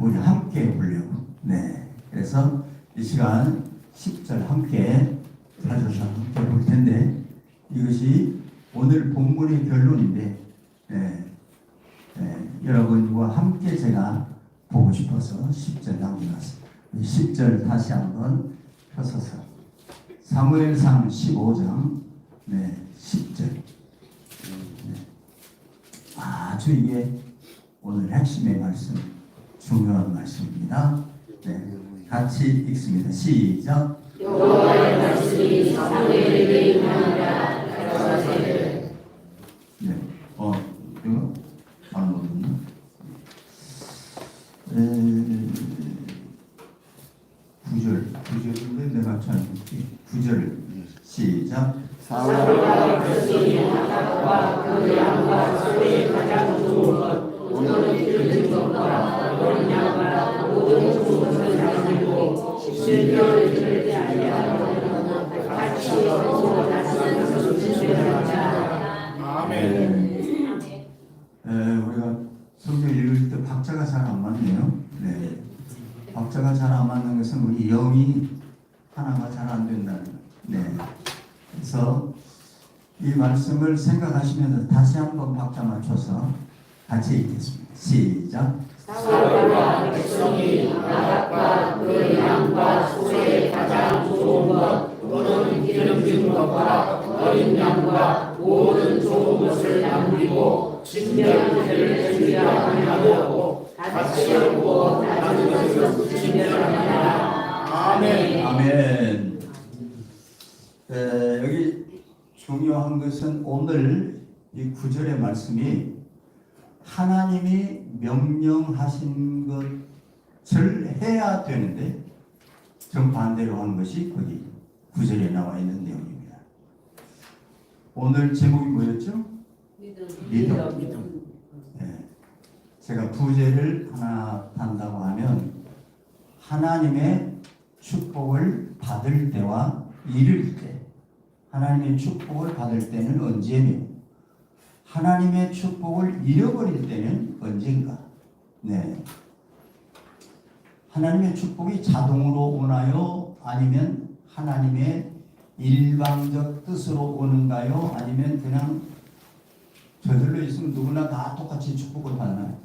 우리 함께 보려고. 네. 그래서 이 시간 10절 함께 찾아서 함께 볼 텐데, 이것이 오늘 본문의 결론인데, 여러분과 함께 제가 보고 싶어서 10절 남겨놨습니다. 이 10절 다시 한번 펴서서 사무엘상 15장 10절. 아주 이게 오늘 핵심의 말씀, 중요한 말씀입니다. 같이 읽습니다. 시작. 여호와의 말씀이 사무엘에게 임하니라. 이거 잘못했나? 9절인데 내가 잘못했지. 9절 시작. 사울과 백성이 나다와 그 양과 소의 가장 좋은 것 오늘은 기름 것과 어린 양과 모든 좋은 것을 가지고 실별을 들을 때 아니하고 같이 얻고 다스는 것을 준비하자. 아멘. 우리가 성경 읽을 때 박자가 잘 안 맞네요. 박자가 잘 안 맞는 것은 우리 영이 하나가 잘 안 된다는 거예요. 그래서 이 말씀을 생각하시면서 다시 한번 박자 맞춰서 같이 읽겠습니다. 시작. 사울과 백성이 나답과 그 양과 소의 가장 좋은 것 또는 기름진 것과 어린 양과 모든 좋은 것을 남기고 진멸제를 준비하고 같이 얻고 다른 것을 진멸하니라. 아멘. 아멘. 여기 중요한 것은 오늘 이 9절의 말씀이 하나님이 명령하신 것을 해야 되는데 정반대로 하는 것이 거기 9절에 나와 있는 내용입니다. 오늘 제목이 뭐였죠? 믿음. 제가 부제를 하나 단다고 하면 하나님의 축복을 받을 때와 잃을 때, 하나님의 축복을 받을 때는 언제며 하나님의 축복을 잃어버릴 때는 언젠가. 하나님의 축복이 자동으로 오나요? 아니면 하나님의 일방적 뜻으로 오는가요? 아니면 그냥 저절로 있으면 누구나 다 똑같이 축복을 받나요?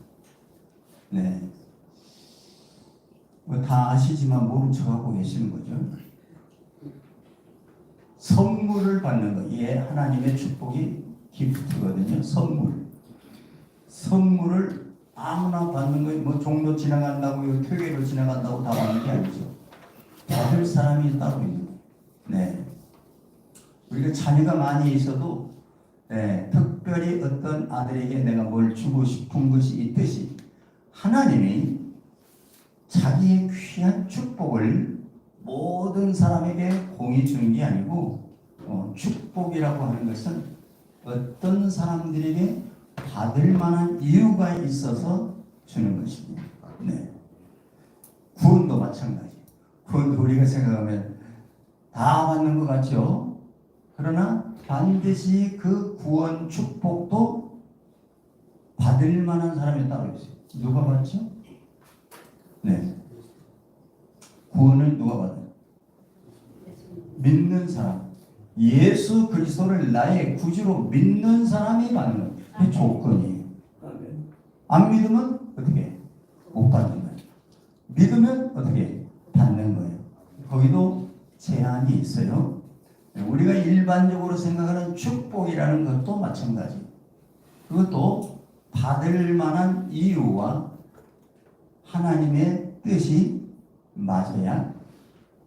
다 아시지만 모른 척하고 계시는 거죠. 선물을 받는 거, 이게 하나님의 축복이 기프트거든요. 선물을 아무나 받는 거예요. 뭐 종로 지나간다고, 교회로 지나간다고 다 받는 게 아니죠. 받을 사람이 따로 있는 거예요. 우리가 자녀가 많이 있어도 특별히 어떤 아들에게 내가 뭘 주고 싶은 것이 있듯이 하나님이 자기의 귀한 축복을 모든 사람에게 공히 주는 게 아니고 축복이라고 하는 것은 어떤 사람들에게 받을 만한 이유가 있어서 주는 것입니다. 구원도 마찬가지. 구원도 우리가 생각하면 다 받는 것 같죠? 그러나 반드시 그 구원 축복도 받을 만한 사람이 따로 있어요. 누가 받죠? 구원을 누가 받아요? 믿는 사람. 예수 그리스도를 나의 구주로 믿는 사람이 받는 거예요. 그게 조건이에요. 안 믿으면 어떻게 해요? 못 받는 거예요. 믿으면 어떻게 해요? 받는 거예요. 거기도 제한이 있어요. 우리가 일반적으로 생각하는 축복이라는 것도 마찬가지. 그것도 받을 만한 이유와 하나님의 뜻이 맞아야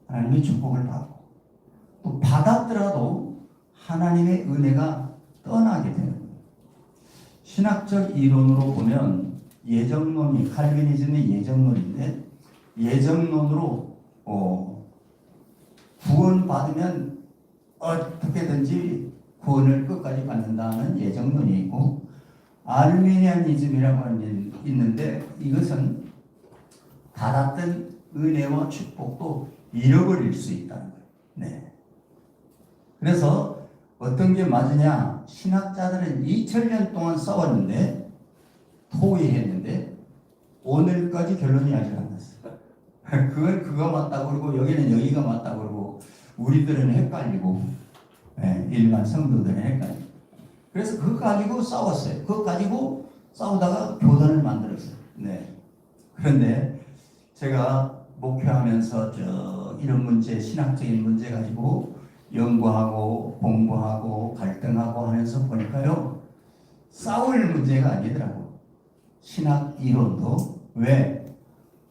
하나님의 축복을 받고, 또 받았더라도 하나님의 은혜가 떠나게 되는 거예요. 신학적 이론으로 보면 예정론이, 칼빈이즘의 예정론인데, 예정론으로 구원받으면 어떻게든지 구원을 끝까지 받는다는 예정론이 있고, 아르메니아니즘이라고 하는 게 있는데, 이것은 받았던 은혜와 축복도 잃어버릴 수 있다는 거예요. 그래서 어떤 게 맞으냐? 신학자들은 2000년 동안 싸웠는데, 토의했는데 오늘까지 결론이 아직 안 났어요. 그건 그거 맞다고 그러고 여기는 여기가 맞다고 그러고 우리들은 헷갈리고 일반 성도들은 헷갈리고 그래서 그거 가지고 싸웠어요. 그거 가지고 싸우다가 교단을 만들었어요. 네. 그런데 제가 목회하면서 이런 문제, 신학적인 문제 가지고 연구하고 공부하고 갈등하고 하면서 보니까요. 싸울 문제가 아니더라고. 신학 이론도. 왜?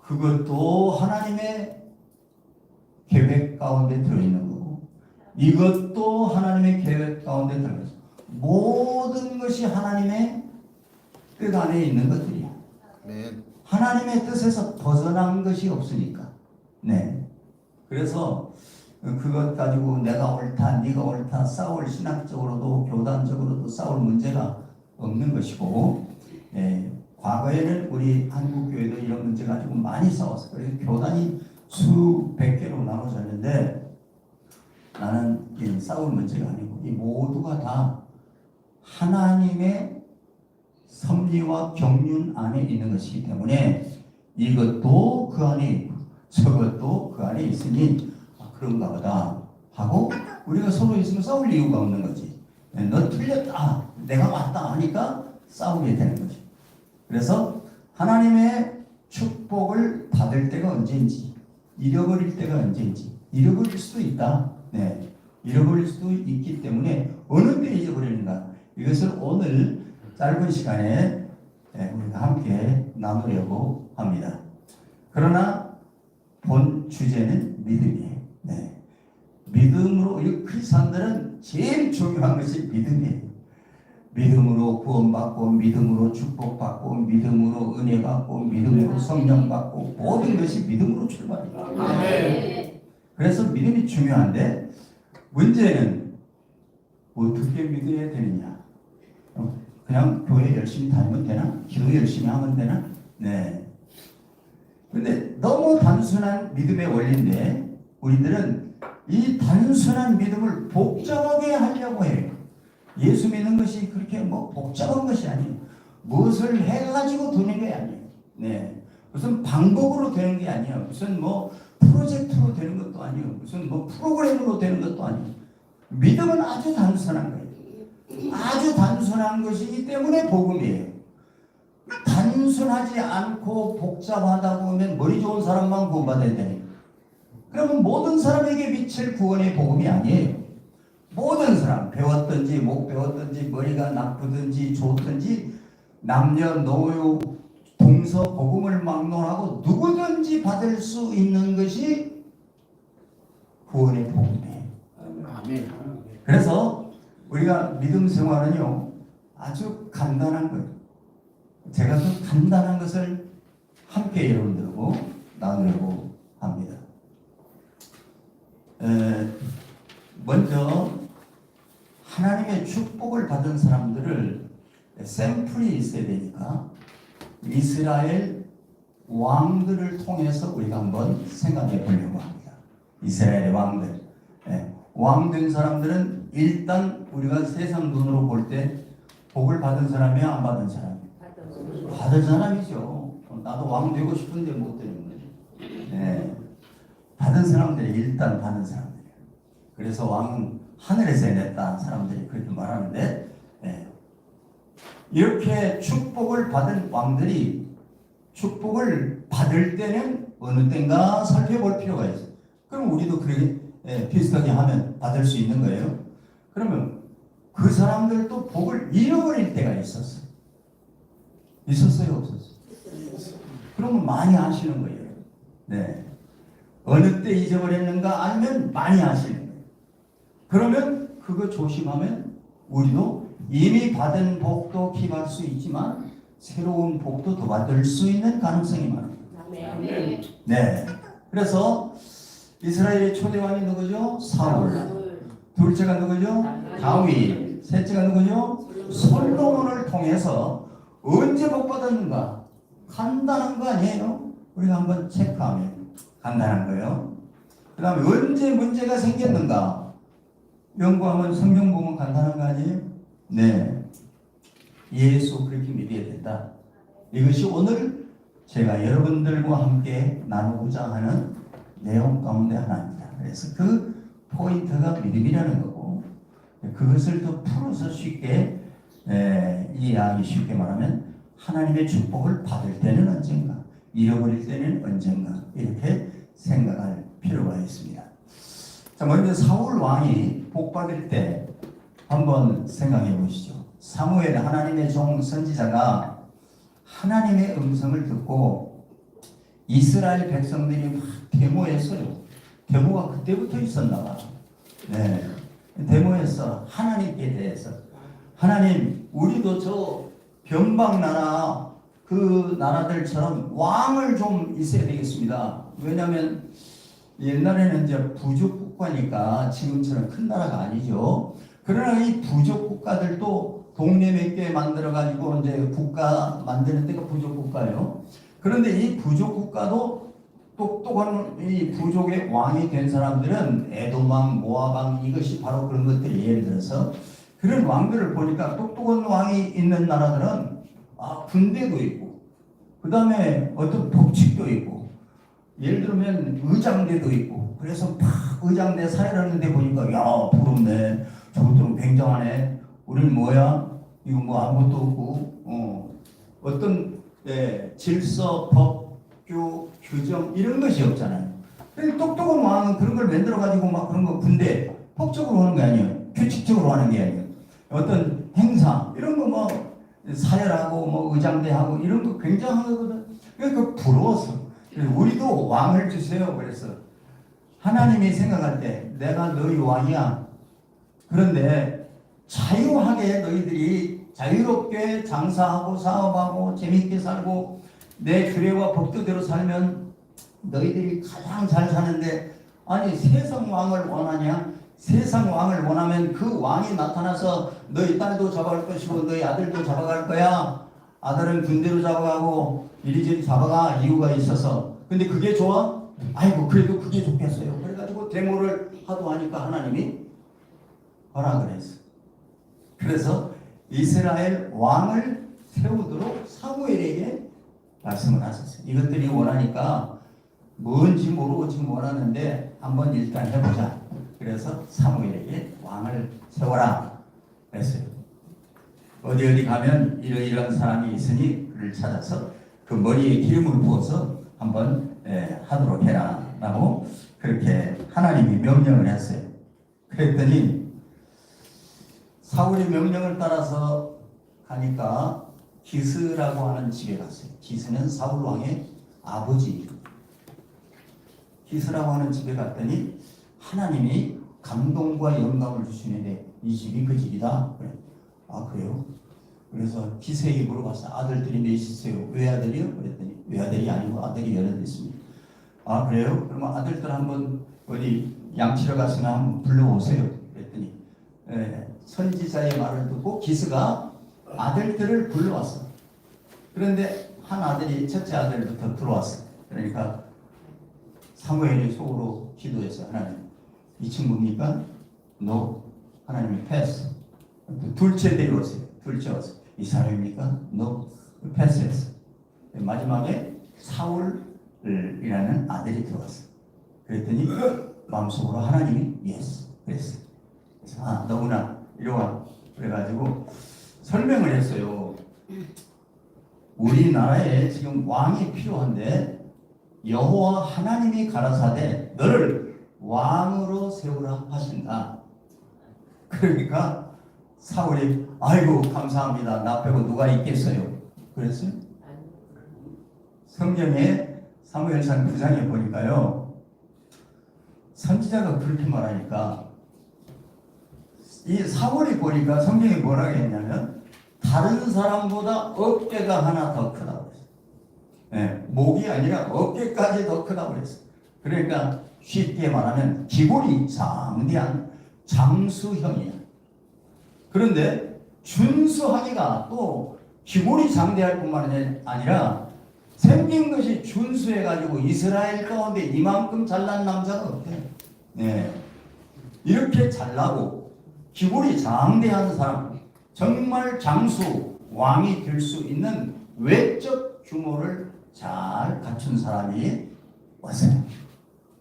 그것도 하나님의 계획 가운데 들어있는 거고 이것도 하나님의 계획 가운데 들어있어. 모든 것이 하나님의 뜻 안에 있는 것들이야. 네. 하나님의 뜻에서 벗어난 것이 없으니까. 네. 그래서 그것 가지고 내가 옳다, 네가 옳다 싸울 신학적으로도 교단적으로도 싸울 문제가 없는 것이고, 과거에는 우리 한국 교회도 이런 문제 가지고 많이 싸웠어요. 그래서 교단이 수백 개로 나눠졌는데 나는 이 싸울 문제가 아니고 이 모두가 다 하나님의 섭리와 경륜 안에 있는 것이기 때문에 이것도 그 안에 있고 저것도 그 안에 있으니 그런가 보다 하고 우리가 서로 있으면 싸울 이유가 없는 거지. 너 틀렸다 내가 맞다 하니까 싸우게 되는 거지. 그래서 하나님의 축복을 받을 때가 언제인지 잃어버릴 때가 언제인지 잃어버릴 수도 있다. 네, 잃어버릴 수도 있기 때문에 어느 때 잊어버리는가 이것을 오늘 짧은 시간에 우리가 함께 나누려고 합니다. 그러나 본 주제는 믿음이에요. 네. 믿음으로 우리 크리스찬들은 제일 중요한 것이 믿음이에요. 믿음으로 구원받고 믿음으로 축복받고 믿음으로 은혜 받고 믿음으로 성령 받고 모든 것이 믿음으로 출발해요. 그래서 믿음이 중요한데 문제는 어떻게 믿어야 되느냐. 그냥 교회 열심히 다니면 되나? 기도 열심히 하면 되나? 네. 근데 너무 단순한 믿음의 원리인데 우리들은 이 단순한 믿음을 복잡하게 하려고 해요. 예수 믿는 것이 그렇게 뭐 복잡한 것이 아니에요. 무엇을 해가지고 되는 게 아니에요. 네. 무슨 방법으로 되는 게 아니에요. 무슨 뭐 프로젝트로 되는 것도 아니에요. 무슨 뭐 프로그램으로 되는 것도 아니에요. 믿음은 아주 단순한 거예요. 아주 단순한 것이기 때문에 복음이에요. 단순하지 않고 복잡하다 보면 머리 좋은 사람만 구원받아야 되니까. 그러면 모든 사람에게 미칠 구원의 복음이 아니에요. 모든 사람 배웠든지 못 배웠든지 머리가 나쁘든지 좋든지 남녀노소 동서 복음을 막론하고 누구든지 받을 수 있는 것이 구원의 복음이에요. 아멘. 그래서 우리가 믿음 생활은요 아주 간단한 거예요. 제가 그 간단한 것을 함께 여러분들하고 나누려고 합니다. 먼저 하나님의 축복을 받은 사람들을 샘플이 있어야 되니까 이스라엘 왕들을 통해서 우리가 한번 생각해 보려고 합니다. 이스라엘의 왕들. 왕된 사람들은 일단 우리가 세상 눈으로 볼 때 복을 받은 사람이야 안 받은 사람이야? 받은 사람이죠. 나도 왕 되고 싶은데 못 되는 거지. 네. 받은 사람들이 일단 받은 사람들이에요. 그래서 왕은 하늘에서 해냈다 사람들이 그렇게 말하는데 이렇게 축복을 받은 왕들이 축복을 받을 때는 어느 때인가 살펴볼 필요가 있어요. 그럼 우리도 그렇게 비슷하게 하면 받을 수 있는 거예요. 그러면 그 사람들도 복을 잃어버릴 때가 있었어요. 있었어요? 없었어요? 그러면 많이 아시는 거예요. 네. 어느 때 잊어버렸는가 알면 많이 아시는 거예요. 그러면 그거 조심하면 우리도 이미 받은 복도 기할 수 있지만 새로운 복도 더 받을 수 있는 가능성이 많아요. 네. 그래서 이스라엘의 초대왕이 누구죠? 사울. 둘째가 누구죠? 다윗. 셋째가 누구죠? 솔로몬을 통해서 언제 복 받았는가? 간단한 거 아니에요? 우리가 한번 체크하면 간단한 거예요. 그 다음에 언제 문제가 생겼는가? 연구하면 성경 보면 간단한 거 아니에요? 네. 예수 그렇게 믿어야 된다. 이것이 오늘 제가 여러분들과 함께 나누고자 하는 내용 가운데 하나입니다. 그래서 그 포인트가 믿음이라는 거고, 그것을 더 풀어서 쉽게 이해하기 쉽게 말하면 하나님의 축복을 받을 때는 언젠가, 잃어버릴 때는 언젠가, 이렇게 생각할 필요가 있습니다. 자, 먼저 사울 왕이 복 받을 때 한번 생각해 보시죠. 사무엘, 하나님의 종 선지자가 하나님의 음성을 듣고 이스라엘 백성들이 막 데모했어요. 데모가 그때부터 있었나 봐. 네. 데모에서 하나님께 대해서, 하나님, 우리도 저 변방 나라 그 나라들처럼 왕을 좀 있어야 되겠습니다. 왜냐하면 옛날에는 이제 부족 국가니까 지금처럼 큰 나라가 아니죠. 그러나 이 부족 국가들도 동네 몇 개 만들어 가지고 이제 국가 만드는 데가 부족 국가예요. 그런데 이 부족 국가도 똑똑한 이 부족의 왕이 된 사람들은 에돔왕, 모압왕, 이것이 바로 그런 것들이, 예를 들어서 그런 왕들을 보니까 똑똑한 왕이 있는 나라들은 군대도 있고, 그 다음에 어떤 법칙도 있고, 예를 들면 의장대도 있고, 그래서 막 의장대 사회라는 데 보니까 야 부럽네, 저것들은 굉장하네, 우리는 뭐야, 이거 뭐 아무것도 없고, 어떤 질서, 법규, 규정 이런 것이 없잖아요. 똑똑한 왕은 그런 걸 만들어 가지고 막 그런 거 군대 법적으로 하는 게 아니에요. 규칙적으로 하는 게 아니에요. 어떤 행사 이런 거 뭐 사열하고 뭐 의장대하고 이런 거 굉장한 거거든. 그러니까 부러웠어. 우리도 왕을 주세요. 그래서 하나님이 생각할 때 내가 너희 왕이야. 그런데 자유하게 너희들이 자유롭게 장사하고 사업하고 재밌게 살고 내 규례와 법도대로 살면 너희들이 가장 잘 사는데, 아니 세상 왕을 원하냐? 세상 왕을 원하면 그 왕이 나타나서 너희 딸도 잡아갈 것이고 너희 아들도 잡아갈 거야. 아들은 군대로 잡아가고 이리저리 잡아가, 이유가 있어서. 근데 그게 좋아? 아이고 그래도 그게 좋겠어요. 그래가지고 데모를 하도 하니까 하나님이 허락을 했어. 그래서 이스라엘 왕을 세우도록 사무엘에게 말씀을 하셨어요. 이것들이 원하니까 뭔지 모르고 지금 원하는데 한번 일단 해보자. 그래서 사무엘에게 왕을 세워라 했어요. 어디 가면 이러이러한 사람이 있으니 그를 찾아서 그 머리에 기름을 부어서 한번 하도록 해라 라고 그렇게 하나님이 명령을 했어요. 그랬더니 사울의 명령을 따라서 가니까 기스라고 하는 집에 갔어요. 기스는 사울 왕의 아버지. 기스라고 하는 집에 갔더니 하나님이 감동과 영감을 주시는데 이 집이 그 집이다. 그래. 그래요? 그래서 기스에게 물어봤어요. 아들들이 몇이세요? 외아들이요? 그랬더니 외아들이 아니고 아들이 8 있습니다. 그래요? 그러면 아들들 한번 어디 양치러 갔으나 한번 불러오세요. 그랬더니 선지자의 말을 듣고 기스가 아들들을 불러왔어. 그런데 한 아들이 첫째 아들부터 들어왔어. 그러니까 사무엘이 속으로 기도했어요. 하나님, 이 친구입니까? No. 하나님이 패스. 둘째 데려오세요. 둘째 왔어요. 이 사람입니까? No. 패스했어. 마지막에 사울이라는 아들이 들어왔어. 그랬더니 마음속으로 하나님이 yes. 그랬어. 그래서 너구나 이리 와. 그래가지고 설명을 했어요. 우리나라에 지금 왕이 필요한데 여호와 하나님이 가라사대 너를 왕으로 세우라 하신다. 그러니까 사울이 아이고 감사합니다. 나 빼고 누가 있겠어요. 그랬어요. 성경에 사무엘상 9장에 보니까요, 선지자가 그렇게 말하니까 이 사울이 보니까 성경이 뭐라고 했냐면 다른 사람보다 어깨가 하나 더 크다고 그랬어요. 목이 아니라 어깨까지 더 크다고 그랬어요. 그러니까 쉽게 말하면 기골이 장대한 장수형이야. 그런데 준수하기가 또 기골이 장대할 뿐만 아니라 생긴 것이 준수해가지고 이스라엘 가운데 이만큼 잘난 남자가 없대. 이렇게 잘나고 기골이 장대한 사람, 정말 장수, 왕이 될 수 있는 외적 규모를 잘 갖춘 사람이 왔어요.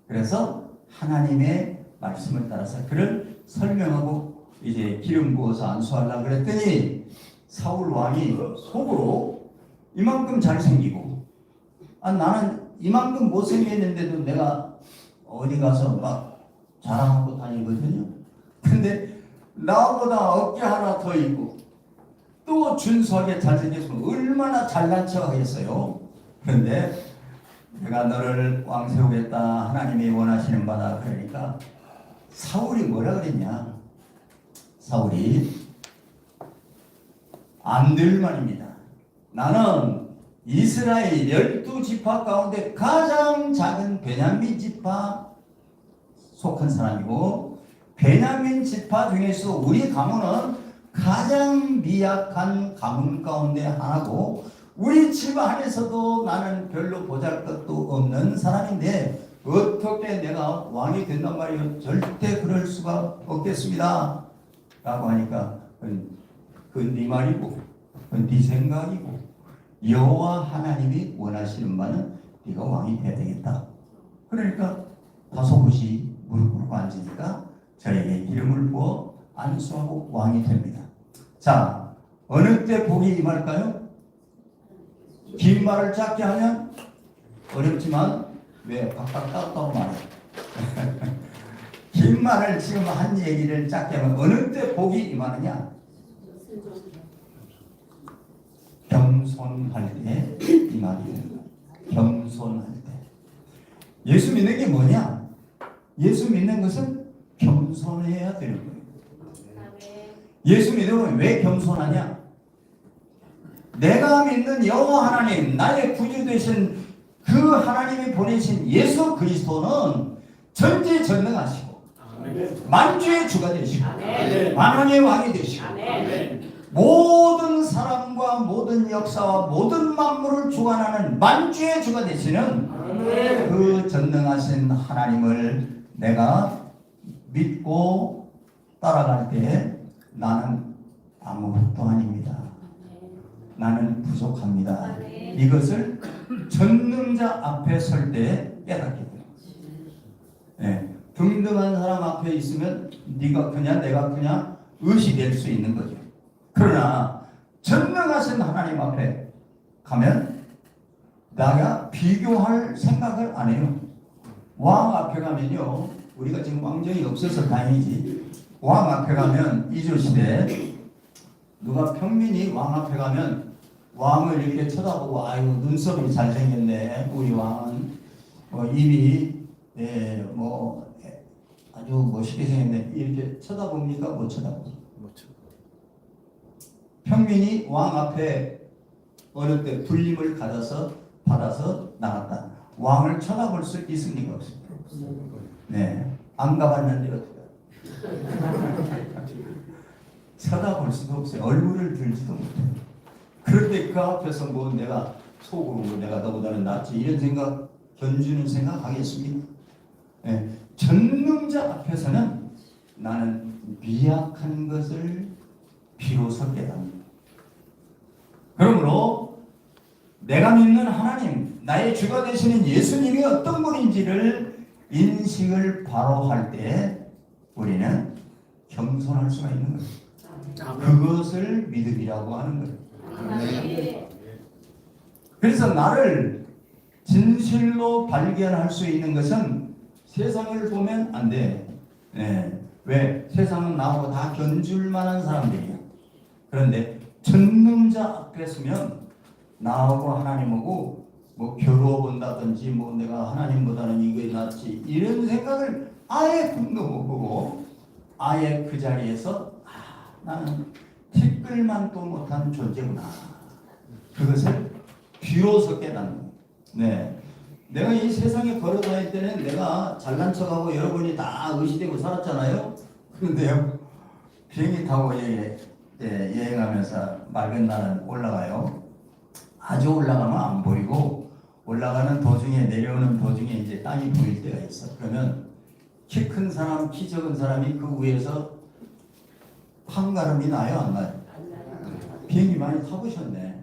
그래서 하나님의 말씀을 따라서 그를 설명하고 이제 기름 부어서 안수하려고 그랬더니 사울 왕이 속으로 이만큼 잘생기고 나는 이만큼 못생겼는데도 내가 어디 가서 막 자랑하고 다니거든요. 근데 나보다 어깨 하나 더 있고 또 준수하게 잘생겼으면 얼마나 잘난 척 하겠어요. 그런데 내가 너를 왕 세우겠다, 하나님이 원하시는 바다. 그러니까 사울이 뭐라 그랬냐? 사울이 안 될 말입니다. 나는 이스라엘 12지파 가운데 가장 작은 베냐민 지파 속한 사람이고, 베냐민 지파 중에서 우리 가문은 가장 미약한 가문 가운데 하나고, 우리 집 안에서도 나는 별로 보잘것도 없는 사람인데 어떻게 내가 왕이 된단 말이에요? 절대 그럴 수가 없겠습니다 라고 하니까 그건 네 말이고 그건 네 생각이고 여호와 하나님이 원하시는 바는 네가 왕이 돼야 되겠다. 그러니까 다소곳이 무릎 꿇고 앉으니까 저에게 기름을 부어 안수하고 왕이 됩니다. 자, 어느 때 복이 임할까요? 긴 말을 짧게 하면 어렵지만 왜 각각 따로 말해? 긴 말을 지금 한 얘기를 짧게 하면 어느 때 복이 임하느냐? 겸손할 때 임하게 되는 거예요. 겸손할 때. 예수 믿는 게 뭐냐? 예수 믿는 것은 겸손해야 되는 거예요. 예수 믿으면 왜 겸손하냐? 내가 믿는 여호와 하나님, 나의 구주 되신 그 하나님이 보내신 예수 그리스도는 전지전능하시고 만주의 주가 되시고 만왕의 왕이 되시고 모든 사람과 모든 역사와 모든 만물을 주관하는 만주의 주가 되시는 그 전능하신 하나님을 내가 믿고 따라갈 때 나는 아무것도 아닙니다. 나는 부족합니다. 이것을 전능자 앞에 설 때 깨닫게 돼요. 네. 등등한 사람 앞에 있으면 네가 그냥 내가 그냥 의식될 수 있는 거죠. 그러나 전능하신 하나님 앞에 가면 내가 비교할 생각을 안 해요. 왕 앞에 가면요, 우리가 지금 왕정이 없어서 다행이지. 왕 앞에 가면 이조시대 누가 평민이 왕 앞에 가면 왕을 이렇게 쳐다보고 아유 눈썹이 잘생겼네 우리 왕은 입이 아주 멋있게 생겼네 이렇게 쳐다봅니까? 못 쳐다보죠. 평민이 왕 앞에 어느 때 불림을 받아서 나갔다. 왕을 쳐다볼 수 있습니까? 없습니까? 네, 안 가봤는데 어떻게 쳐다볼 수도 없어요. 얼굴을 들지도 못해요. 그런데 그 앞에서 뭐 내가 속으로 내가 너보다는 낫지 이런 생각, 견주는 생각 하겠습니까? 네. 전능자 앞에서는 나는 미약한 것을 비로소 깨닫는다. 그러므로 내가 믿는 하나님, 나의 주가 되시는 예수님이 어떤 분인지를 인식을 바로 할 때 우리는 겸손할 수가 있는 거예요. 그것을 믿음이라고 하는 거예요. 그래서 나를 진실로 발견할 수 있는 것은 세상을 보면 안 돼. 네. 왜? 세상은 나하고 다 견줄 만한 사람들이야. 그런데 전능자 앞에 서면 나하고 하나님하고 뭐 겨루어 본다든지 뭐 내가 하나님보다는 이거에 낫지 이런 생각을 아예 꿈도 못 꾸고 아예 그 자리에서 나는 티끌만도 못한 존재구나. 그것을 비로소 깨닫는 거예요. 네. 내가 이 세상에 걸어다닐 때는 내가 잘난 척하고 여러분이 다 의시되고 살았잖아요. 그런데요, 비행기 타고 여행하면서 맑은 날은 올라가요. 아주 올라가면 안 보이고 올라가는 도중에 내려오는 도중에 이제 땅이 보일 때가 있어. 그러면 키 큰 사람, 키 적은 사람이 그 위에서 판가름이 나요, 안 나요? 비행기 많이 타보셨네.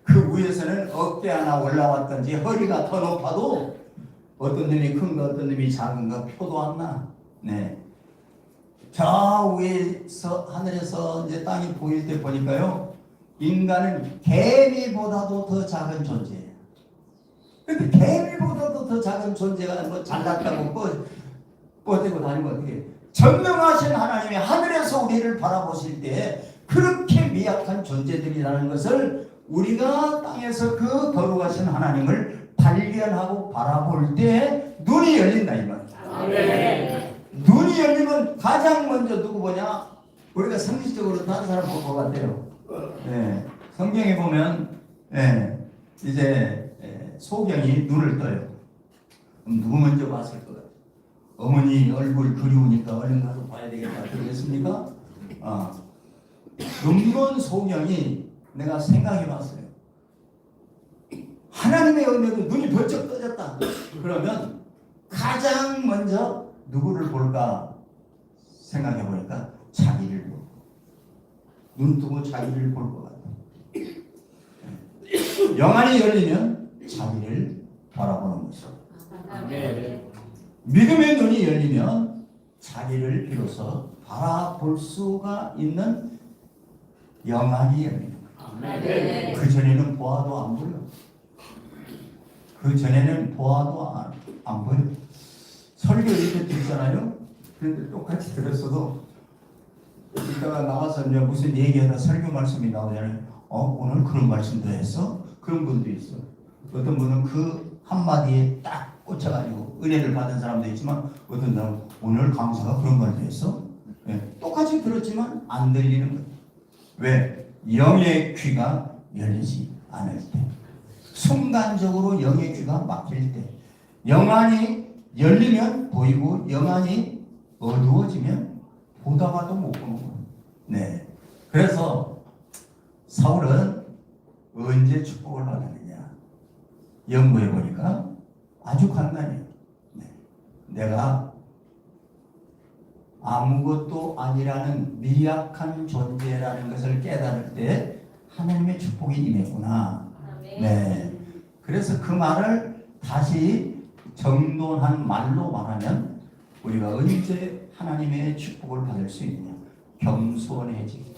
그 위에서는 어깨 하나 올라왔든지 허리가 더 높아도 어떤 놈이 큰가 어떤 놈이 작은가 표도 안 나. 네. 저 위에서 하늘에서 이제 땅이 보일 때 보니까요, 인간은 개미보다도 더 작은 존재예요. 근데 개미보다도 더 작은 존재가 뭐 잘났다고 뻗대고 다니면 어떻게? 전능하신 하나님이 하늘에서 우리를 바라보실 때 그렇게 미약한 존재들이라는 것을 우리가 땅에서 그 거룩하신 하나님을 발견하고 바라볼 때 눈이 열린다 이 말이야. 눈이 열리면 가장 먼저 누구 보냐? 우리가 상식적으로 다른 사람 볼 것 같아요. 네. 성경에 보면 이제 소경이 눈을 떠요. 그럼 누구 먼저 봤을 것 같아요? 어머니 얼굴 그리우니까 얼른 가서 봐야 되겠다. 그러겠습니까? 눈먼 소경이 내가 생각해 봤어요. 하나님의 은혜로 눈이 번쩍 떠졌다. 그러면 가장 먼저 누구를 볼까 생각해 보니까 자기를 볼. 눈 뜨고 자기를 볼 것 같아요. 영안이 열리면 자기를 바라보는 것이죠. 믿음의 눈이 열리면 자기를 비로소 바라볼 수가 있는 영안이 열리는 거예요. 그 전에는 보아도 안 보여. 그 전에는 보아도 안 보여. 설교 이렇게 듣잖아요. 그런데 똑같이 들었어도 이따가 나가서 이제 무슨 얘기하다 설교 말씀이 나오잖아요. 오늘 그런 말씀도 했어? 그런 분도 있어. 어떤 분은 그 한마디에 딱 꽂혀가지고 은혜를 받은 사람도 있지만 어떤 사람은 오늘 강사가 그런 말도 했어? 네. 똑같이 들었지만 안 들리는 거예요. 왜? 영의 귀가 열리지 않을 때, 순간적으로 영의 귀가 막힐 때, 영안이 열리면 보이고 영안이 어두워지면 보다가도 못 보는 거예요. 네. 그래서 사울은 언제 축복을 받았느냐? 연구해 보니까 아주 간단해요. 네. 내가 아무것도 아니라는 미약한 존재라는 것을 깨달을 때 하나님의 축복이 임했구나. 네. 그래서 그 말을 다시 정돈한 말로 말하면 우리가 언제 하나님의 축복을 받을 수 있느냐? 겸손해지기.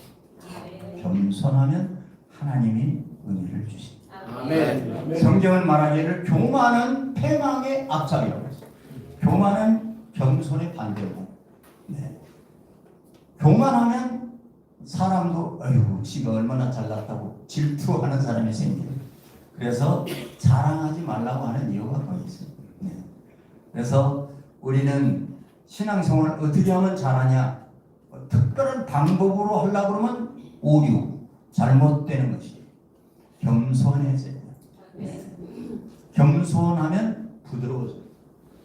겸손하면 하나님이 은혜를 주십니다. 아멘. 성경은 말하기를 교만은 패망의 앞장이라고 했어요. 교만은 겸손의 반대고. 네. 교만하면 사람도 어휴 지가 얼마나 잘났다고 질투하는 사람이 생겨요. 그래서 자랑하지 말라고 하는 이유가 거기 있어요. 네. 그래서 우리는 신앙생활을 어떻게 하면 잘하냐? 특별한 방법으로 하려고 그러면 오류, 잘못되는 것이에요. 겸손해져야 돼요. 네. 겸손하면 부드러워져요.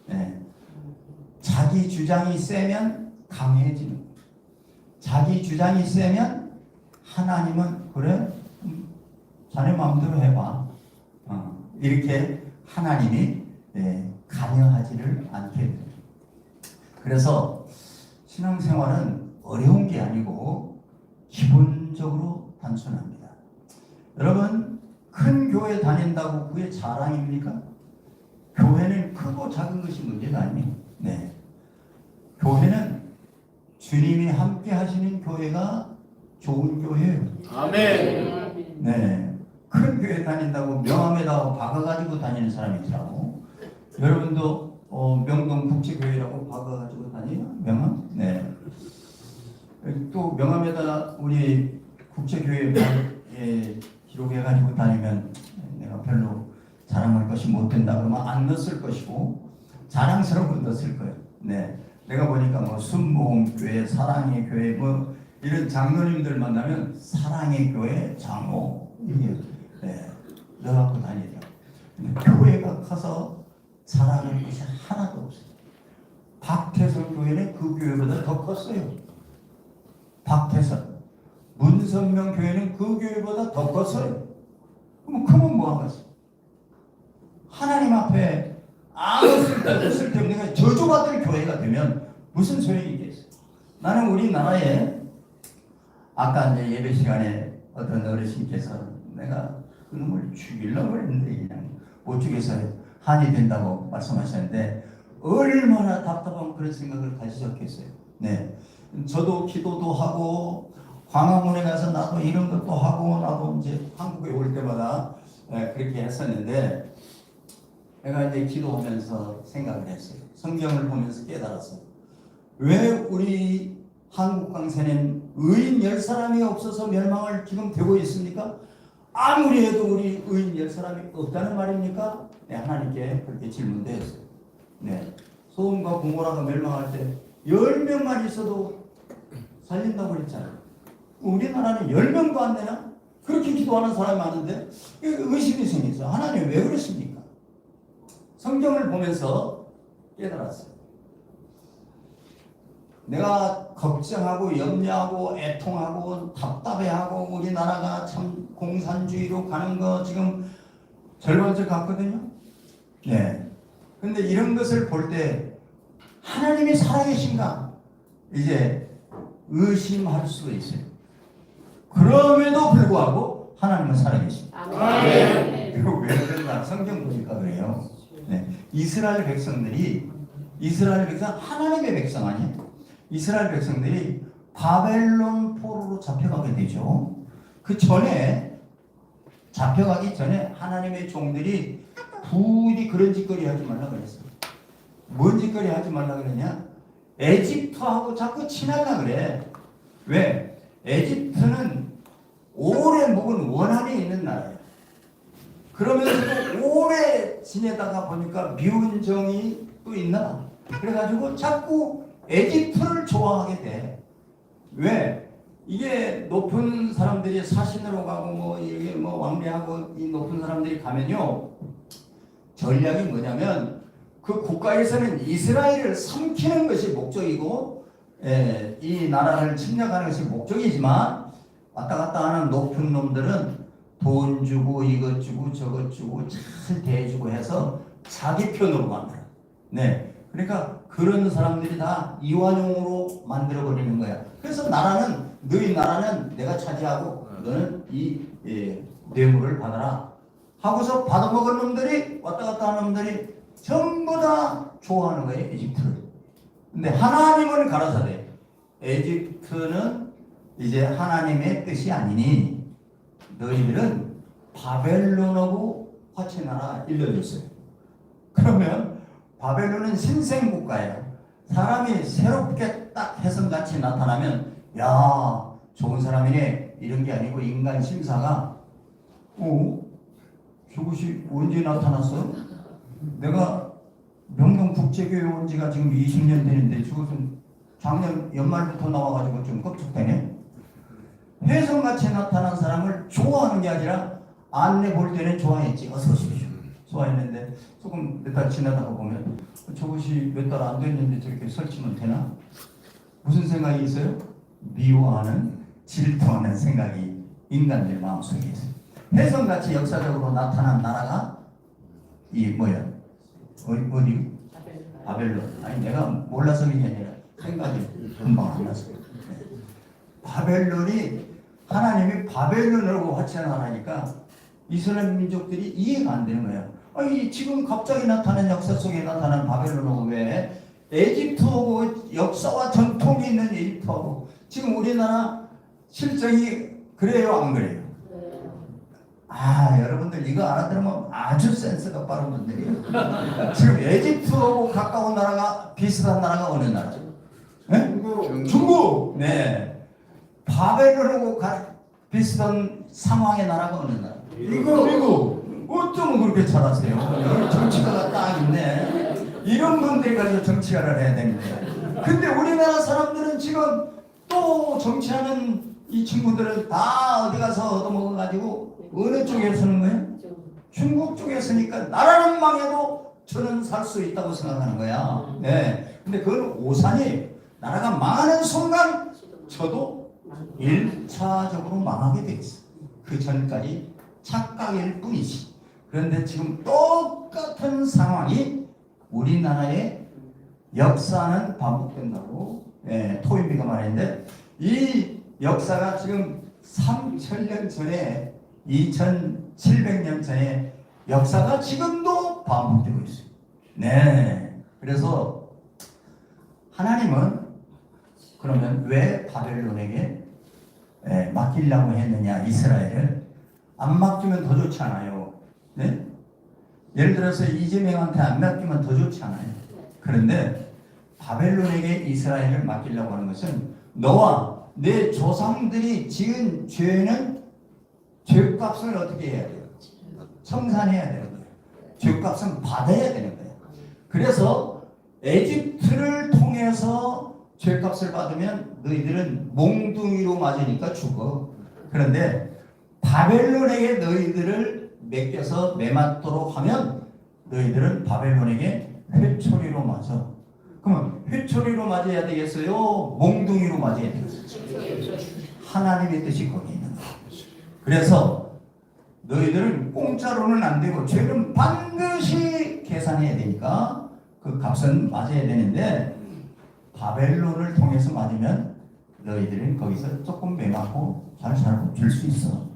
네. 자기 주장이 세면 강해지는 거예요. 자기 주장이 세면 하나님은 그래? 자네 마음대로 해봐. 이렇게 하나님이 관여하지를 않게 됩니다. 그래서 신앙생활은 어려운 게 아니고 기본적으로 단순합니다. 여러분 큰 교회 다닌다고 그게 자랑입니까? 교회는 크고 작은 것이 문제가 아니에요. 네. 교회는 주님이 함께 하시는 교회가 좋은 교회예요. 아멘. 네. 큰 교회 다닌다고 명함에다가 박아가지고 다니는 사람이 있더라고. 여러분도 명동 국제교회라고 박아가지고 다니나? 명함? 네. 또 명함에다가 우리 국제교회에 기록해가지고 다니면 내가 별로 자랑할 것이 못 된다 그러면 안 넣었을 것이고 자랑스러운 건 넣었을 거예요. 네. 내가 보니까 뭐 순복음교회, 사랑의 교회 뭐 이런 장로님들 만나면 사랑의 교회 장로 이게 넣어갖고 다니죠. 교회가 커서 자랑할 것이 하나도 없어요. 박태선 교회는 그 교회보다 더 컸어요. 박태선. 문선명 교회는 그 교회보다 더 컸어요. 그럼 크면 뭐하겠어요? 하나님 앞에 아무 쓸데없는 저주받을 교회가 되면 무슨 소용이 있겠어요? 나는 우리나라에 아까 이제 예배 시간에 어떤 어르신께서 내가 그놈을 죽이려고 했는데 그냥 못 죽여서 한이 된다고 말씀하셨는데 얼마나 답답한 그런 생각을 가지셨겠어요. 네, 저도 기도도 하고 광화문에 가서 나도 이런 것도 하고 나도 이제 한국에 올 때마다 그렇게 했었는데 내가 이제 기도하면서 생각을 했어요. 성경을 보면서 깨달았어요. 왜 우리 한국 강세는 의인 10사람이 없어서 멸망을 지금 되고 있습니까? 아무리 해도 우리 의인 10사람이 없다는 말입니까? 네, 하나님께 그렇게 질문되었어요. 네, 소돔과 고모라가 멸망할 때 10명만 있어도 살린다고 그랬잖아요. 우리나라는 10명도 안 되나? 그렇게 기도하는 사람이 많은데 의심이 생겼어요. 하나님 왜 그러십니까? 성경을 보면서 깨달았어요. 내가 걱정하고 염려하고 애통하고 답답해하고 우리나라가 참 공산주의로 가는 거 지금 절반쯤 갔거든요. 네. 근데 이런 것을 볼 때 하나님이 살아계신가? 이제 의심할 수도 있어요. 그럼에도 불구하고 하나님은 살아계십니다. 아멘. 그리고 왜 그런가? 성경 보니까 그래요. 네. 이스라엘 백성들이 하나님의 백성 아니에요? 이스라엘 백성들이 바벨론 포로로 잡혀가게 되죠. 그 전에 잡혀가기 전에 하나님의 종들이 부디 그런 짓거리 하지 말라 그랬어요. 뭔 짓거리 하지 말라 그러냐? 에집트하고 자꾸 친하려 그래. 왜? 에집트는 오래 묵은 원한이 있는 나라예요. 그러면서도 오래 지내다가 보니까 미운 정이 또 있나? 그래가지고 자꾸 에집트를 좋아하게 돼. 왜? 이게 높은 사람들이 사신으로 가고 이게 왕래하고 이 높은 사람들이 가면요. 전략이 뭐냐면 그 국가에서는 이스라엘을 삼키는 것이 목적이고 이 나라를 침략하는 것이 목적이지만 왔다 갔다 하는 높은 놈들은 돈 주고 이것 주고 저것 주고 잘 대해주고 해서 자기 편으로 만들어. 네. 그러니까 그런 사람들이 다 이완용으로 만들어버리는 거야. 그래서 너희 나라는 내가 차지하고 너는 이 뇌물을 받아라 하고서 받아먹은 놈들이 왔다 갔다 하는 놈들이 전부 다 좋아하는 거예요. 에집트를. 근데 하나님은 가라사대 에집트는 이제 하나님의 뜻이 아니니 너희들은 바벨론하고 화친하라 일러줬어요. 그러면 바벨론은 신생국가예요. 사람이 새롭게 딱 혜성같이 나타나면 야 좋은 사람이네 이런 게 아니고 인간 심사가 저것이 언제 나타났어? 내가 명동국제교회 온 지가 지금 20년 되는데 저것은 작년 연말부터 나와가지고 좀 껍죽되네. 혜성같이 나타난 사람을 좋아하는 게 아니라 안내 볼 때는 좋아했지. 어서 오십시오. 좋아했는데 조금 몇 달 지나다가 보면 저것이 몇 달 안 됐는데 저렇게 설치면 되나? 무슨 생각이 있어요? 미워하는 질투하는 생각이 인간들 마음속에 있어요. 혜성같이 역사적으로 나타난 나라가 이 뭐야? 어디? 바벨론. 아니 내가 몰라서 그게 아니라 생각이 금방 안 나서. 바벨론이 하나님이 바벨론으로 화친하니까 이스라엘 민족들이 이해가 안 되는 거예요. 아니 지금 갑자기 나타난 역사 속에 나타난 바벨론하고 왜 에집트하고 역사와 전통이 있는 에집트하고 지금 우리나라 실정이 그래요 안 그래요? 여러분들 이거 알아들으면 아주 센스가 빠른 분들이에요. 지금 에집트하고 가까운 나라가 비슷한 나라가 어느 나라죠? 네? 중국. 네. 바벨론하고 비슷한 상황의 나라가 어느 나라? 미국. 어쩌면 그렇게 잘하세요? 여기 정치가가 딱 있네. 이런 분들이 가지고 정치가를 해야 됩니다. 근데 우리나라 사람들은 지금 또 정치하는 이 친구들은 다 어디 가서 얻어먹어가지고 어느 쪽에 서는 거예요? 중국 쪽에 서니까 나라는 망해도 저는 살 수 있다고 생각하는 거야. 네. 근데 그건 오산이 나라가 망하는 순간 저도 1차적으로 망하게 돼 있어. 그 전까지 착각일 뿐이지. 그런데 지금 똑같은 상황이 우리나라의 역사는 반복된다고 토인비가 말했는데 이 역사가 지금 3000년 전에 2000 700년 전의 역사가 지금도 반복되고 있어요. 네. 그래서 하나님은 그러면 왜 바벨론에게 맡기려고 했느냐, 이스라엘을? 안 맡기면 더 좋지 않아요. 네? 예를 들어서 이재명한테 안 맡기면 더 좋지 않아요. 그런데 바벨론에게 이스라엘을 맡기려고 하는 것은 너와 내 조상들이 지은 죄는 죄값을 어떻게 해야 돼요? 청산해야 되는 거예요. 죄값은 받아야 되는 거예요. 그래서 에집트를 통해서 죄값을 받으면 너희들은 몽둥이로 맞으니까 죽어. 그런데 바벨론에게 너희들을 맡겨서 매맞도록 하면 너희들은 바벨론에게 회초리로 맞아. 그러면 회초리로 맞아야 되겠어요? 몽둥이로 맞아야 되겠어요? 하나님의 뜻이 거기 있는 거예요. 그래서 너희들은 공짜로는 안 되고 죄는 반드시 계산해야 되니까 그 값은 맞아야 되는데 바벨론을 통해서 맞으면 너희들은 거기서 조금 매맞고 잘 살고 줄 수 있어.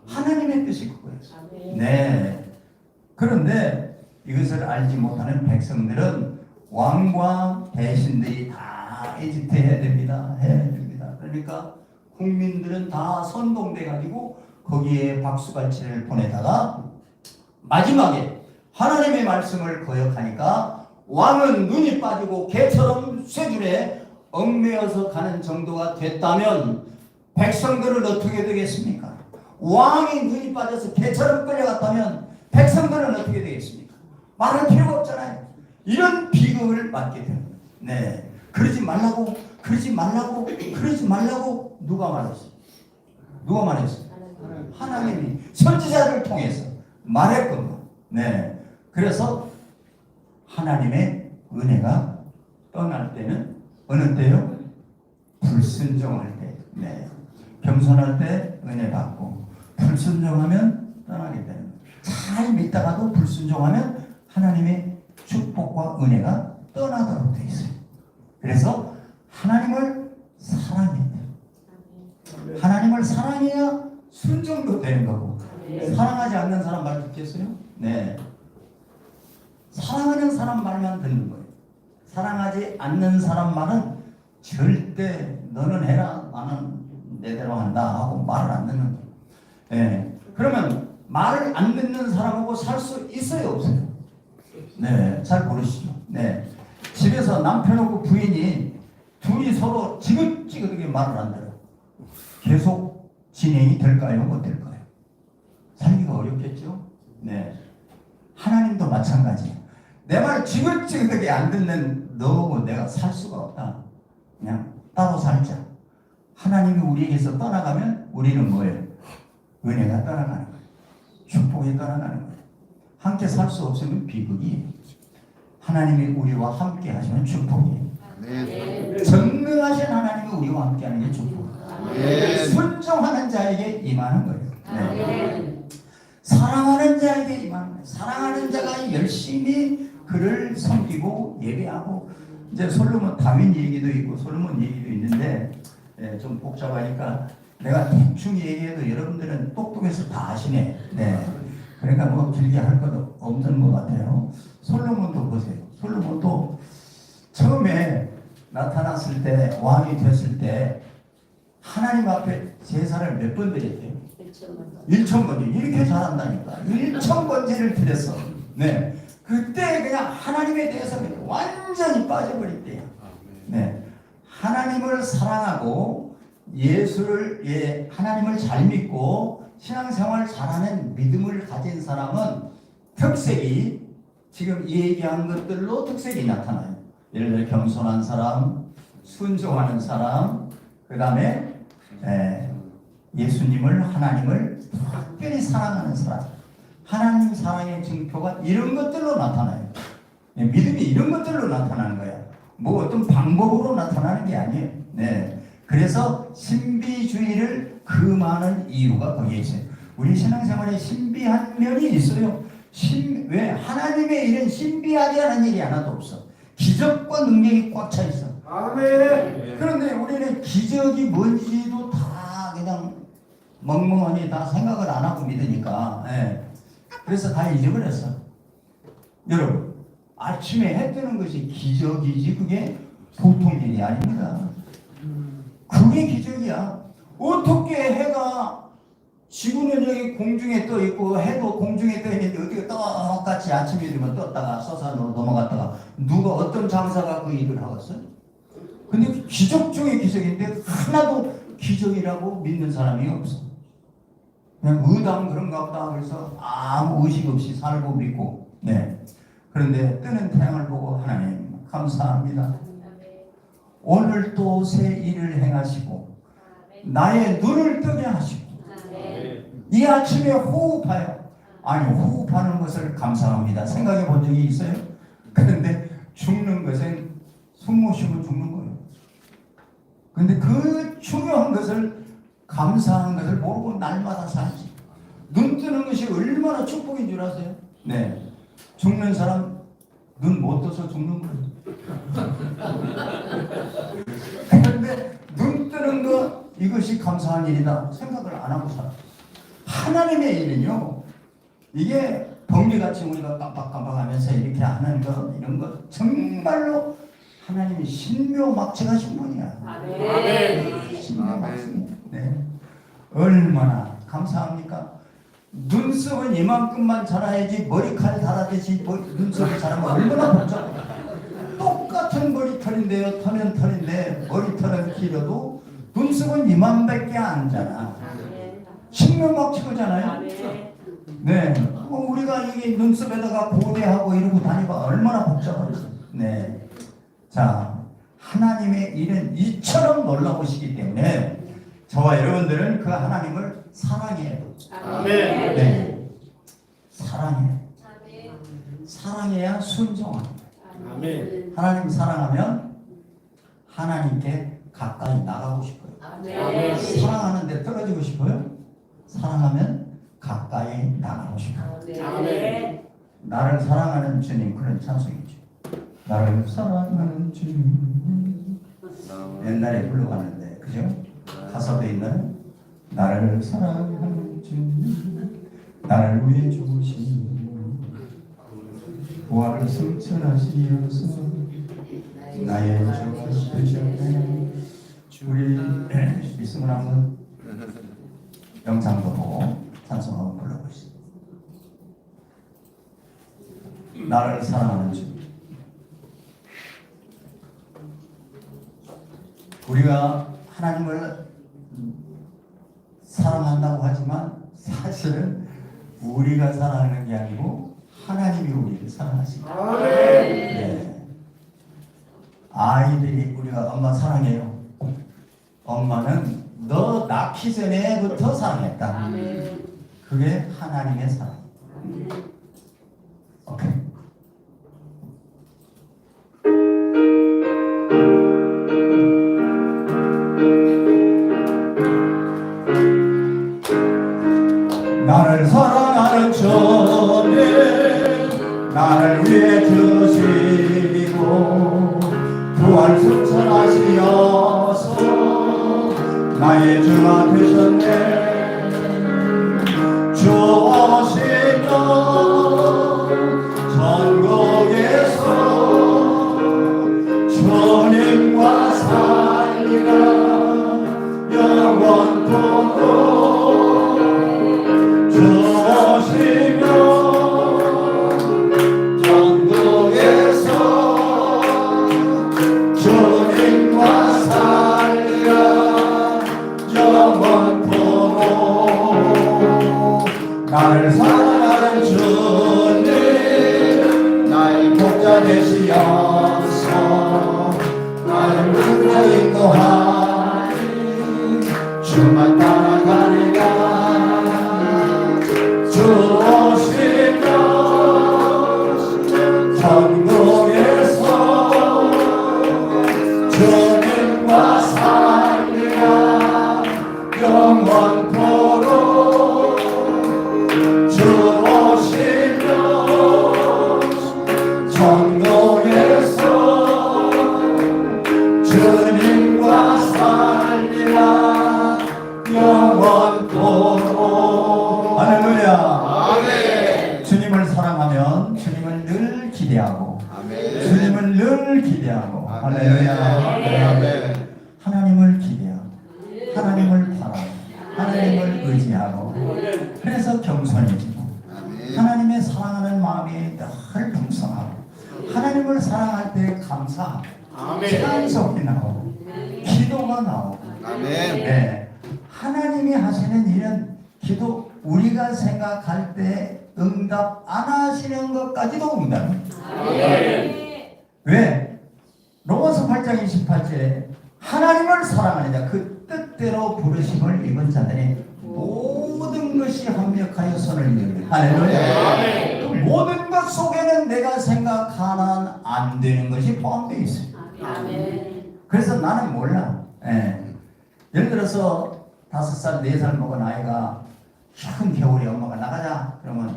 하나님의 뜻이 그거예요. 네. 그런데 이것을 알지 못하는 백성들은 왕과 대신들이 다 에집트 해야 됩니다. 해야 됩니다. 그러니까 국민들은 다 선동돼 가지고 거기에 박수갈채를 보내다가 마지막에 하나님의 말씀을 거역하니까 왕은 눈이 빠지고 개처럼 쇠줄에 얽매여서 가는 정도가 됐다면 백성들은 어떻게 되겠습니까? 왕이 눈이 빠져서 개처럼 끌려갔다면 백성들은 어떻게 되겠습니까? 말할 필요가 없잖아요. 이런 비극을 맞게 되는 거예요. 네. 그러지 말라고 누가 말했어요? 누가 말했어요? 하나님이 선지자를 통해서 말했거든요. 네. 그래서 하나님의 은혜가 떠날 때는 어느 때요? 불순종할 때. 네. 겸손할 때 은혜 받고 불순종하면 떠나게 되는 거예요. 잘 믿다가도 불순종하면 하나님의 축복과 은혜가 떠나도록 되어 있어요. 그래서 하나님을 사랑해야 돼요. 하나님을 사랑해야 순종도 되는 거고. 사랑하지 않는 사람 말 듣겠어요? 네. 사랑하는 사람 말만 듣는 거예요. 사랑하지 않는 사람 말은 절대 너는 해라, 나는 내대로 한다 하고 말을 안 듣는 거예요. 네. 그러면 말을 안 듣는 사람하고 살 수 있어요, 없어요? 네, 잘 모르시죠. 네. 집에서 남편하고 부인이 둘이 서로 지긋지긋하게 말을 안 들어요. 계속 진행이 될까요? 못 될까요? 살기가 어렵겠죠? 네. 하나님도 마찬가지예요. 내 말 지긋지긋하게 안 듣는 너하고 내가 살 수가 없다. 그냥 따로 살자. 하나님이 우리에게서 떠나가면 우리는 뭐예요? 은혜가 떠나가는 거예요. 축복이 떠나가는 거예요. 함께 살 수 없으면 비극이에요. 하나님이 우리와 함께 하시면 축복이에요. 네. 전능하신 하나님이 우리와 함께 하는 게 축복이에요. 네. 순종하는 자에게 임하는 거예요. 네. 사랑하는 자에게 임하는 거예요. 사랑하는 자가 열심히 그를 섬기고 예배하고. 이제 솔로몬 다윗 얘기도 있고 솔로몬 얘기도 있는데 좀 복잡하니까 내가 대충 얘기해도 여러분들은 똑똑해서 다 아시네. 네. 그러니까 뭐 길게 할 것도 없는 것 같아요. 솔로몬도 보세요. 솔로몬도 처음에 나타났을 때, 왕이 됐을 때 하나님 앞에 제사를 몇 번 드렸대요? 1,000번째. 이렇게 잘한다니까. 1,000번째를 드렸어. 네. 그때 그냥 하나님에 대해서 완전히 빠져버렸대요. 네. 하나님을 사랑하고 예수를, 하나님을 잘 믿고 신앙생활 잘하는 믿음을 가진 사람은 특색이 지금 얘기한 것들로 특색이 나타나요. 예를 들어 겸손한 사람, 순종하는 사람, 그 다음에 예수님을, 하나님을 특별히 사랑하는 사람. 하나님 사랑의 증표가 이런 것들로 나타나요. 믿음이 이런 것들로 나타나는 거야. 뭐 어떤 방법으로 나타나는 게 아니에요. 네. 그래서 신비주의를 금하는 이유가 거기에 있어요. 우리 신앙생활에 신비한 면이 있어요. 왜? 하나님의 일은 신비하지 않은 일이 하나도 없어. 기적과 능력이 꽉 차 있어. 아멘. 그런데 우리는 기적이 뭔지도 다 그냥 멍멍하니 다 생각을 안 하고 믿으니까. 예. 그래서 다 잊어버렸어. 여러분, 아침에 해 뜨는 것이 기적이지 그게 보통 일이 아닙니다. 그게 기적이야. 어떻게 해가 지구는 여기 공중에 떠 있고 해도 공중에 떠 있는데 어떻게 똑같이 아침에 되면 떴다가 서산으로 넘어갔다가 누가 어떤 장사가 그 일을 하겠어요? 근데 기적 중의 기적인데 하나도 기적이라고 믿는 사람이 없어. 그냥 의당 그런가 보다 그래서 아무 의식 없이 살고 믿고. 네. 그런데 뜨는 태양을 보고 하나님 감사합니다. 오늘 또 새 일을 행하시고 나의 눈을 뜨게 하시고 이 아침에 호흡하여 아니 호흡하는 것을 감사합니다. 생각해 본 적이 있어요? 그런데 죽는 것은 숨 못 쉬면 죽는 거예요. 근데 그 중요한 것을 감사하는 것을 모르고 날마다 살지. 눈 뜨는 것이 얼마나 축복인 줄 아세요? 네. 죽는 사람 눈 못 떠서 죽는 거예요. 그런데 눈 뜨는 거 이것이 감사한 일이다 생각을 안 하고 살아. 하나님의 일은요, 이게 법리같이 우리가 깜빡깜빡하면서 이렇게 하는 거 이런 거 정말로 하나님이 신묘막측하신 분이야. 아멘. 신묘막측. 네. 얼마나 감사합니까? 눈썹은 이만큼만 자라야지 머리칼 달아듯이 눈썹을 자라면 얼마나 복잡해. 똑같은 머리털인데요. 털은 털인데 머리털은 길어도 눈썹은 이만밖에 안 자라. 신묘막측이잖아요. 네. 우리가 이게 눈썹에다가 고대하고 이러고 다니고 얼마나 복잡하겠어요. 네. 자, 하나님의 일은 이처럼 놀라우시기 때문에 저와 여러분들은 그 하나님을 사랑해요. 아멘. 네. 사랑해요. 사랑해야 순종합니다. 아멘. 하나님 사랑하면 하나님께 가까이 나가고 싶어요. 아멘. 사랑하는데 떨어지고 싶어요? 사랑하면 가까이 나가고 싶어요. 아멘. 나를 사랑하는 주님, 그런 찬송이죠. 나를 사랑하는 주님. 옛날에 불러봤는데, 그죠? 가사도 있는 나를 사랑하는 주님, 나를 위해 죽으신 부활을 승천하시어서 나의 주 되셨네. 우리 있으면 한번 영상도 보고 찬송 한번 불러보시죠. 나를 사랑하는 주. 우리가 하나님을 사랑한다고 하지만 사실은 우리가 사랑하는 게 아니고 하나님이 우리를 사랑하십니다. 네. 아이들이 우리가 엄마 사랑해요. 엄마는 너 낳기 전에부터 사랑했다. 그게 하나님의 사랑. 오케이. 나를 사랑하는 주님, 나를 위해 주시고 부활 승천하시어서 나의 주가 되셨네. 주 오시면 전국에서 주님과 살리라 영원토록. 나를 사랑하는 주님, 나의 목자 되시옵소서. 나를 믿고 인도하니 주만 따라가리라. 주 오시면 천국에서 주님과 살리라 영원토록. 천국에서 주님과 주님을 늘 기대하고 할렐루야. 하나님을 기대하고 하나님을 바라고 하나님을 의지하고 그래서 겸손해지고 하나님의 사랑하는 마음이 늘 풍성하고 하나님을 사랑할 때 감사하고 찬송이 나오고 기도가 나오고 네. 하나님이 하시는 일은 기도 우리가 생각할 때 응답 안 하시는 것까지도 응답입니다. 왜? 로마서 8장 28절에 하나님을 사랑하는 자 그 뜻대로 부르심을 입은 자들이 모든 것이 합력하여 선을 이룹니다. 할렐루야. 그 모든 것 속에는 내가 생각하는 안 되는 것이 포함되어 있어요. 그래서 나는 몰라. 예를 들어서 5살, 4살 먹은 아이가 큰 겨울에 엄마가 나가자 그러면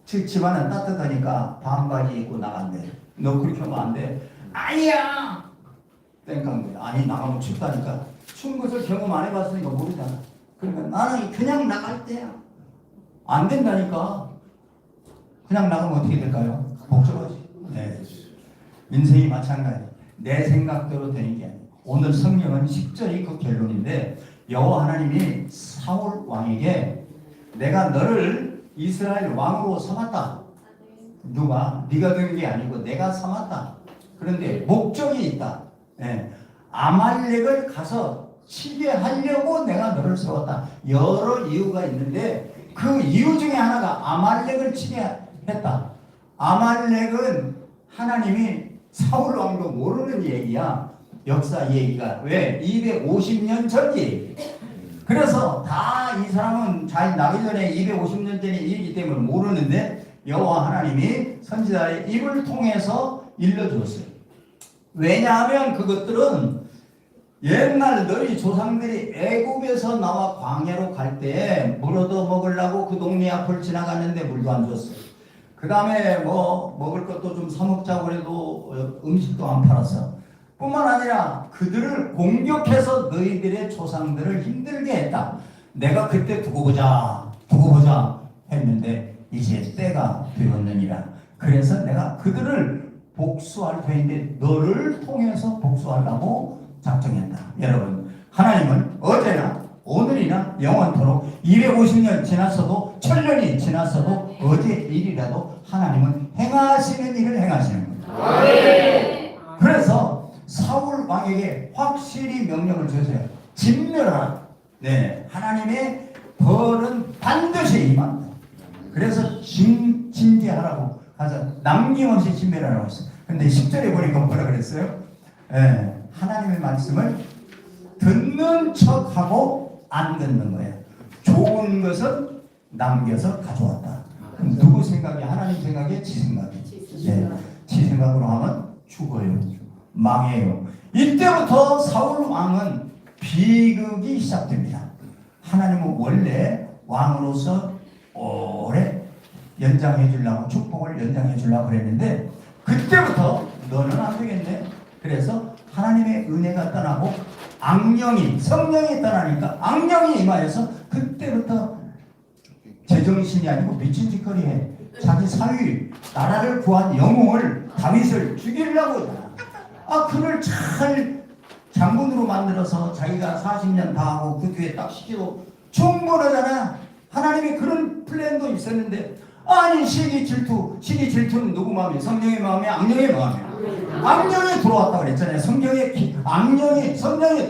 집안은 따뜻하니까 반바지 입고 나간대. 너 그렇게 하면 안 돼. 아니야. 땡깡 거야. 아니 나가면 춥다니까. 추운 것을 경험 안 해봤으니까 모르잖아. 그러니까 나는 그냥 나갈 때야. 안 된다니까. 그냥 나가면 어떻게 될까요? 복잡하지. 네. 인생이 마찬가지. 내 생각대로 되는 게 아니에요. 오늘 성경은 10절이 그 결론인데 여호와 하나님이 사울 왕에게 내가 너를 이스라엘 왕으로 삼았다. 누가? 네가 된 게 아니고 내가 삼았다. 그런데 목적이 있다. 네. 아말렉을 가서 치게 하려고 내가 너를 세웠다. 여러 이유가 있는데 그 이유 중에 하나가 아말렉을 치게 했다. 아말렉은 하나님이 사울 왕도 모르는 얘기야. 역사 얘기가. 왜? 250년 전 얘기. 그래서 다 이 사람은 잘 나기 전에 250년 전의 일이기 때문에 모르는데 여호와 하나님이 선지자의 입을 통해서 일러주었어요. 왜냐하면 그것들은 옛날 너희 조상들이 애굽에서 나와 광야로 갈 때 물 얻어 먹으려고 그 동네 앞을 지나갔는데 물도 안 줬어요. 그 다음에 뭐 먹을 것도 좀 사 먹자고 그래도 음식도 안 팔았어. 뿐만 아니라 그들을 공격해서 너희들의 조상들을 힘들게 했다. 내가 그때 두고 보자 했는데 이제 때가 되었느니라. 그래서 내가 그들을 복수할 터인데 너를 통해서 복수하려고 작정했다. 여러분, 하나님은 어제나 오늘이나 영원토록 250년 지났어도 1000년이 지났어도 어제 일이라도 하나님은 행하시는 일을 행하시는 거예요. 그래서 사울 왕에게 확실히 명령을 주세요. 진멸하라. 네, 하나님의 벌은 반드시 임한다. 그래서 징계하라고 가서 남김없이 진멸하라고 했어요. 근데 10절에 보니까 뭐라 그랬어요? 하나님의 말씀을 듣는 척하고 안 듣는 거예요. 좋은 것은 남겨서 가져왔다. 그럼 누구 생각이? 하나님 생각이? 지 생각이? 네, 지 생각으로 하면 죽어요. 망해요. 이때부터 사울 왕은 비극이 시작됩니다. 하나님은 원래 왕으로서 오래 연장해 주려고 축복을 연장해 주려고 그랬는데 그때부터 너는 안 되겠네. 그래서 하나님의 은혜가 떠나고 악령이 성령이 떠나니까 악령이 임하여서 그때부터 제정신이 아니고 미친 짓거리 해. 자기 사위 나라를 구한 영웅을 다윗을 죽이려고 그를 잘 장군으로 만들어서 자기가 40년 다 하고 그 뒤에 딱 시키고 충분하잖아. 하나님이 그런 플랜도 있었는데 아니 시기 질투는 누구 마음이에요? 성령의 마음이에요? 악령의 마음이에요? 악령이 들어왔다 그랬잖아요. 성령이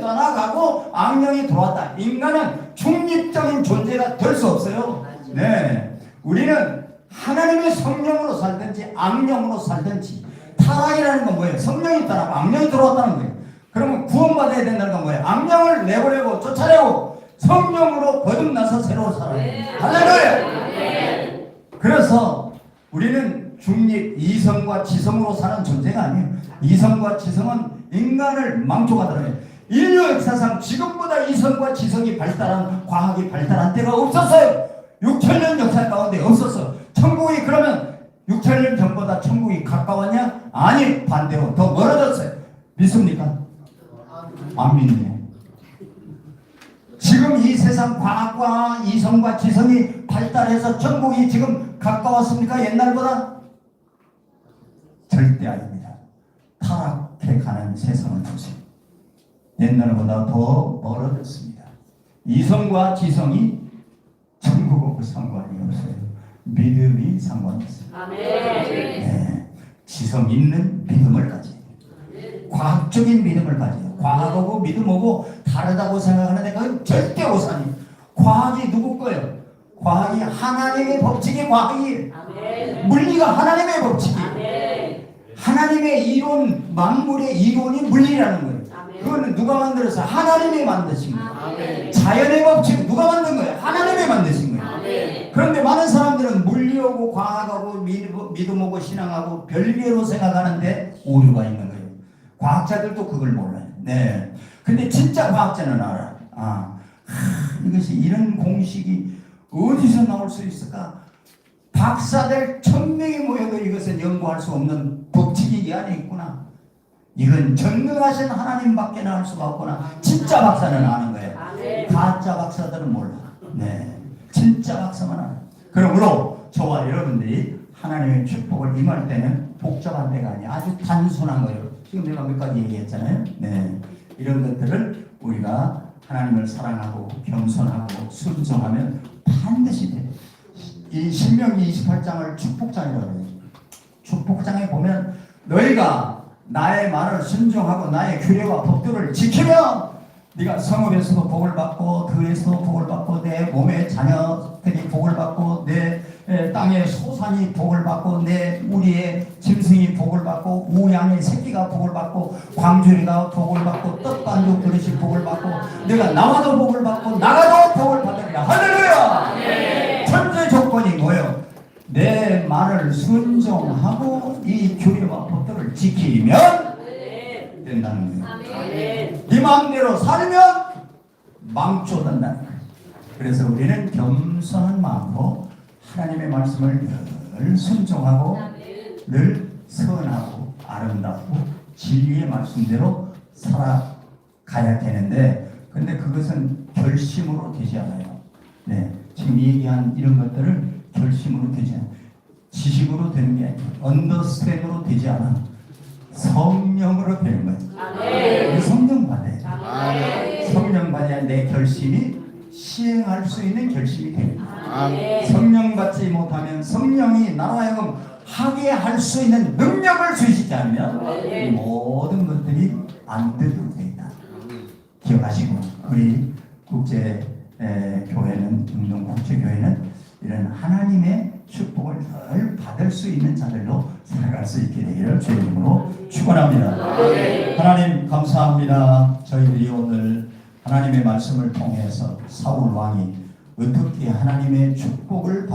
떠나가고 악령이 들어왔다. 인간은 중립적인 존재가 될 수 없어요. 네, 우리는 하나님의 성령으로 살든지 악령으로 살든지. 타락이라는 건 뭐예요? 성령이 떠나고 악령이 들어왔다는 거예요. 그러면 구원받아야 된다는 건 뭐예요? 악령을 내보내고 쫓아내고 성령으로 거듭나서 새로 살아야 할렐루야! 그래서 우리는 중립, 이성과 지성으로 사는 존재가 아니에요. 이성과 지성은 인간을 망쳐가더라고요. 인류 역사상 지금보다 이성과 지성이 발달한, 과학이 발달한 때가 없었어요. 6000년 역사 가운데 없었어. 천국이 그러면 6000년 전보다 천국이 가까웠냐? 아니, 반대로 더 멀어졌어요. 믿습니까? 안 믿네요. 지금 이 세상 과학과 이성과 지성이 발달해서 천국이 지금 가까웠습니까? 옛날보다? 절대 아닙니다. 타락해가는 세상을 보세요. 옛날보다 더 멀어졌습니다. 이성과 지성이 천국하고 상관이 없어요. 믿음이 상관이 있어요. 아멘. 네. 지성 있는 믿음을 가져요. 과학적인 믿음을 가져요. 과학하고 믿음하고 다르다고 생각하는데 그건 절대 오산이에요. 과학이 누구 거예요? 과학이 하나님의 법칙이 과학이에요. 아멘. 물리가 하나님의 법칙이에요. 아멘. 하나님의 이론, 만물의 이론이 물리라는 거예요. 아멘. 그거는 누가 만들어서 하나님이 만드신 거예요. 아멘. 자연의 법칙 누가 만든 거예요? 하나님이 만드신 거예요. 아멘. 그런데 많은 사람들은 물리하고 과학하고 믿음하고 신앙하고 별개로 생각하는데 오류가 있는 거예요. 과학자들도 그걸 몰라요. 네. 근데 진짜 과학자는 알아. 이것이 이런 공식이 어디서 나올 수 있을까? 박사들 1000명이 모여도 이것은 연구할 수 없는 법칙이 이 안에 있구나. 이건 전능하신 하나님밖에 할 수가 없구나. 진짜 박사는 아는 거예요. 아멘. 가짜 박사들은 몰라. 네, 진짜 박사만 알아. 그러므로 저와 여러분들이 하나님의 축복을 임할 때는 복잡한 데가 아니야. 아주 단순한 거예요. 지금 내가 몇 가지 얘기했잖아요. 네, 이런 것들을 우리가 하나님을 사랑하고 겸손하고 순종하면 반드시 돼. 이 신명기 28장을 축복장이라고 해요. 축복장에 보면 너희가 나의 말을 순종하고 나의 규례와 법도를 지키면 네가 성읍에서도 복을 받고 들에서도 복을 받고 내 몸의 자녀들이 복을 받고 내 땅의 소산이 복을 받고 내 우리의 짐승이 복을 받고 우양의 새끼가 복을 받고 광주리가 복을 받고 떡반죽 그릇이 복을 받고 내가 나와도 복을 받고 나가도 복을 받으리라. 할렐루야. 네. 첫째 조건이 뭐예요? 내 말을 순종하고 이 규례와 법도를 지키면 된다는 거예요. 아멘. 네 마음대로 살면 망쳐된다는 거예요. 그래서 우리는 겸손한 마음으로 하나님의 말씀을 늘 순종하고 늘 선하고 아름답고 진리의 말씀대로 살아가야 되는데 근데 그것은 결심으로 되지 않아요. 네, 지금 얘기한 이런 것들을 결심으로 되지 않아요. 지식으로 되는 게 아니에요. 언더스탠드로 되지 않아. 성령으로 되는 거예요. 아멘. 성령 받아야 돼. 아멘. 성령 받아야 내 결심이 시행할 수 있는 결심이 됩니다. 아멘. 성령 받지 못하면 성령이 나로 하여금 하게 할 수 있는 능력을 주시지 않으면 이 모든 것들이 안 되도록 되어 있다. 기억하시고 우리 국제 교회는 운동 국제교회는 이런 하나님의 축복을 늘 받을 수 있는 자들로 살아갈 수 있게 되기를 주의 이름으로 축원합니다. 하나님 감사합니다. 저희들이 오늘 하나님의 말씀을 통해서 사울 왕이 어떻게 하나님의 축복을 받아